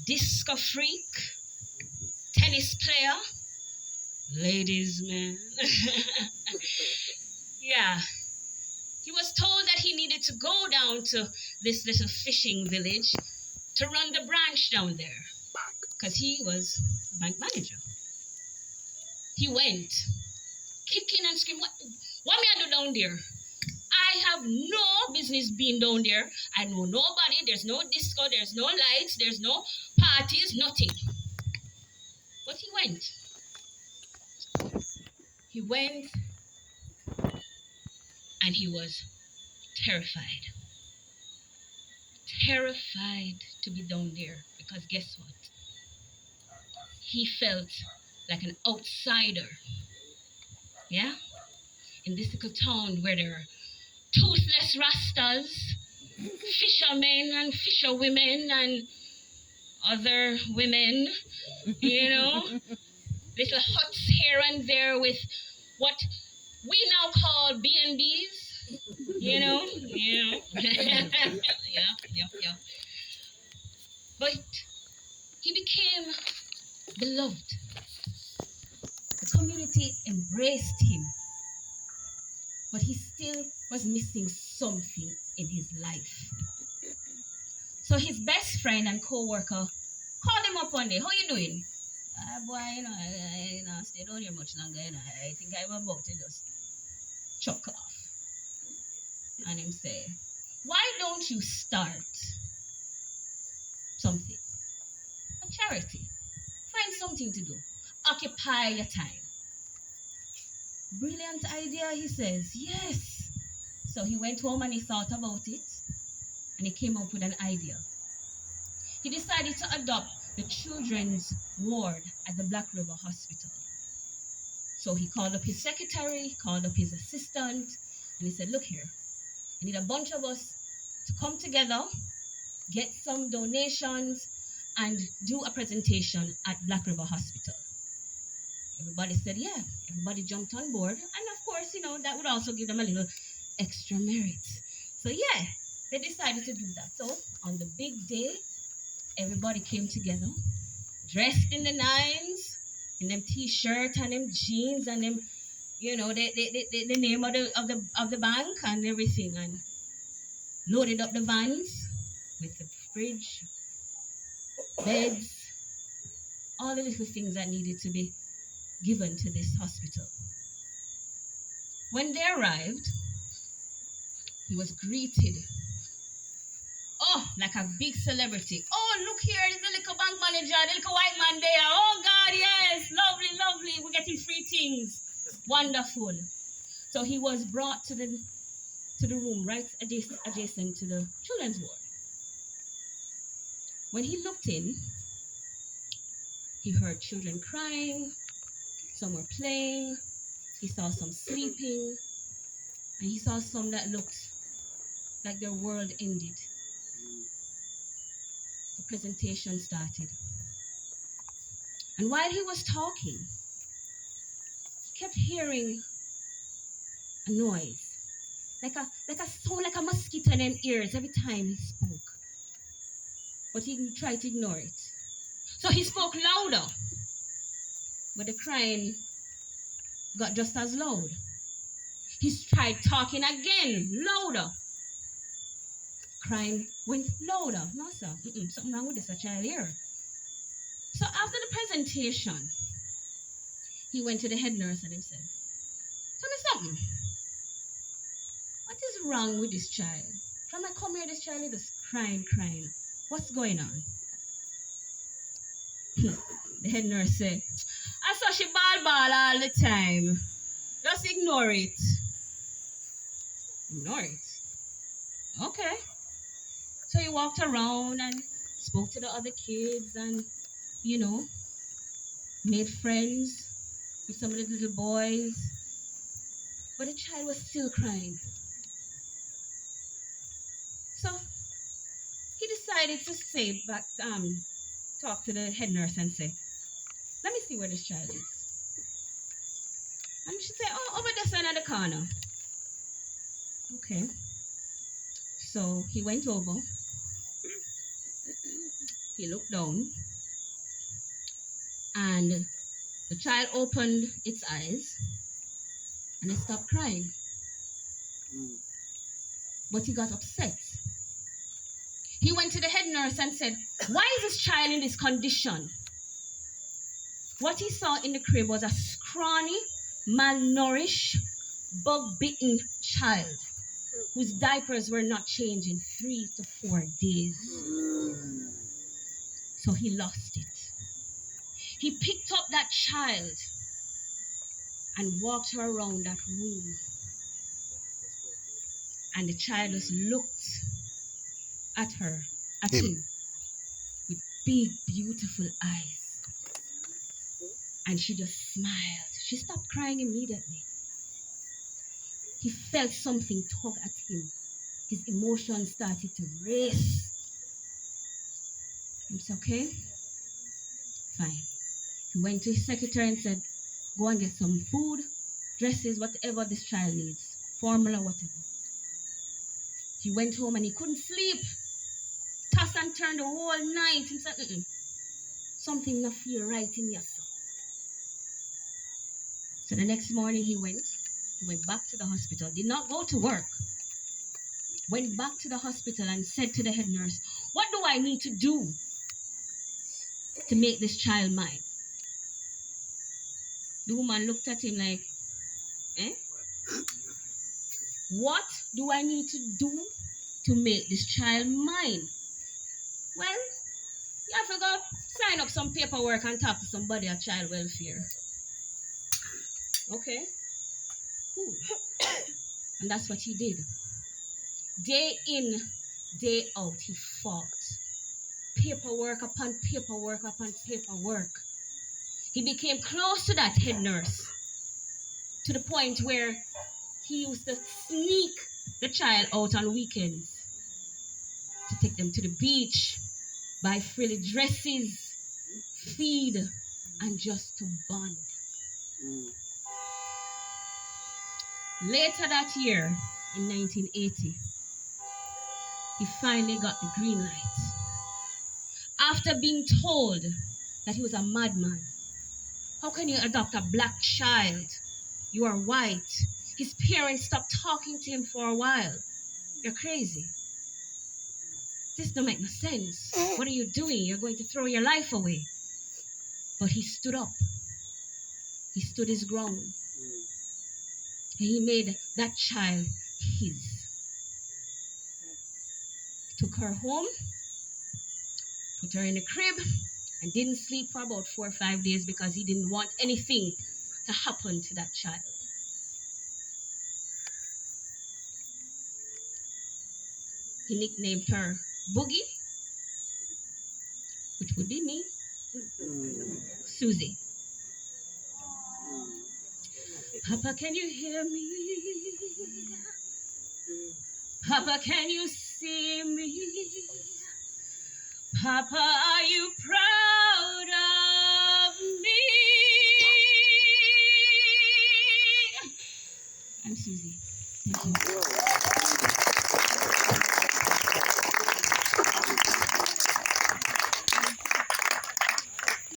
disco freak, tennis player, ladies man. Yeah, he was told that he needed to go down to this little fishing village to run the branch down there because he was a bank manager. He went, kicking and screaming, what me I do down there? I have no business being down there. I know nobody. There's no disco. There's no lights. There's no parties. Nothing. But he went. He went and he was terrified. Terrified to be down there because guess what? He felt like an outsider. Yeah? In this little town where there are toothless rastas, fishermen and fisherwomen and other women, little huts here and there with what we now call B&Bs, yeah. But he became beloved. The community embraced him, but he still was missing something in his life. So his best friend and co-worker called him up one day. How you doing? Boy, I stay down here much longer. I think I'm about to just chuck off. And him say, why don't you start something? A charity. Find something to do. Occupy your time. Brilliant idea, he says. Yes. So he went home and he thought about it. And he came up with an idea. He decided to adopt the children's ward at the Black River Hospital. So he called up his secretary, called up his assistant, and he said, look here, I need a bunch of us to come together, get some donations, and do a presentation at Black River Hospital. Everybody said, yeah. Everybody jumped on board. And of course, that would also give them a little extra merit. So yeah, they decided to do that. So on the big day, everybody came together, dressed in the nines, in them t-shirt and them jeans and them, the name of the bank and everything, and loaded up the vans with the fridge, beds, all the little things that needed to be given to this hospital. When they arrived, he was greeted, like a big celebrity. Oh, look here, there's the little bank manager, the little white man there. Oh God, yes, lovely, lovely. We're getting free things. Wonderful. So he was brought to the room right adjacent to the children's ward. When he looked in, he heard children crying, some were playing, he saw some sleeping, and he saw some that looked like their world ended. The presentation started. And while he was talking, he kept hearing a noise, like a sound, like a mosquito in his ears every time he spoke. But he tried to ignore it. So he spoke louder, but the crying got just as loud. He tried talking again, louder. Crying went louder. No, sir, something wrong with this child here. So after the presentation, he went to the head nurse and he said, tell me something. What is wrong with this child? From I come here, this child is just crying. What's going on? The head nurse said, I saw she ball all the time. Just ignore it. Ignore it? Okay. So he walked around and spoke to the other kids and, made friends with some of the little boys. But the child was still crying. So he decided to say back, talk to the head nurse and say, let me see where this child is. And she said, oh, over there side of the corner. Okay. So he went over He looked down, and the child opened its eyes, and it stopped crying. But he got upset. He went to the head nurse and said, "Why is this child in this condition?" What he saw in the crib was a scrawny, malnourished, bug-bitten child whose diapers were not changed in 3 to 4 days. So he lost it. He picked up that child and walked her around that room. And the child just looked at him, with big, beautiful eyes. And she just smiled. She stopped crying immediately. He felt something tug at him. His emotions started to race. It's okay? Fine. He went to his secretary and said, "Go and get some food, dresses, whatever this child needs. Formula, whatever." He went home and he couldn't sleep. Tossed and turned the whole night. He said, "Something not feel right in your son." So the next morning he went back to the hospital, did not go to work. Went back to the hospital and said to the head nurse, "What do I need to do to make this child mine?" The woman looked at him like, "What do I need to do to make this child mine?" "Well, you have to go sign up some paperwork and talk to somebody at child welfare." Okay, cool. And that's what he did. Day in, day out, he fought. Paperwork upon paperwork upon paperwork. He became close to that head nurse to the point where he used to sneak the child out on weekends to take them to the beach, buy frilly dresses, feed, and just to bond. Later that year, in 1980, he finally got the green light. After being told that he was a madman. How can you adopt a black child? You are white. His parents stopped talking to him for a while. You're crazy. This don't make no sense. What are you doing? You're going to throw your life away. But he stood up. He stood his ground. And he made that child his. Took her home, put her in the crib, and didn't sleep for about 4 or 5 days because he didn't want anything to happen to that child. He nicknamed her Boogie, which would be me, Susie. Papa, can you hear me? Papa, can you see me? Papa, are you proud of me? I'm Susie. Thank you.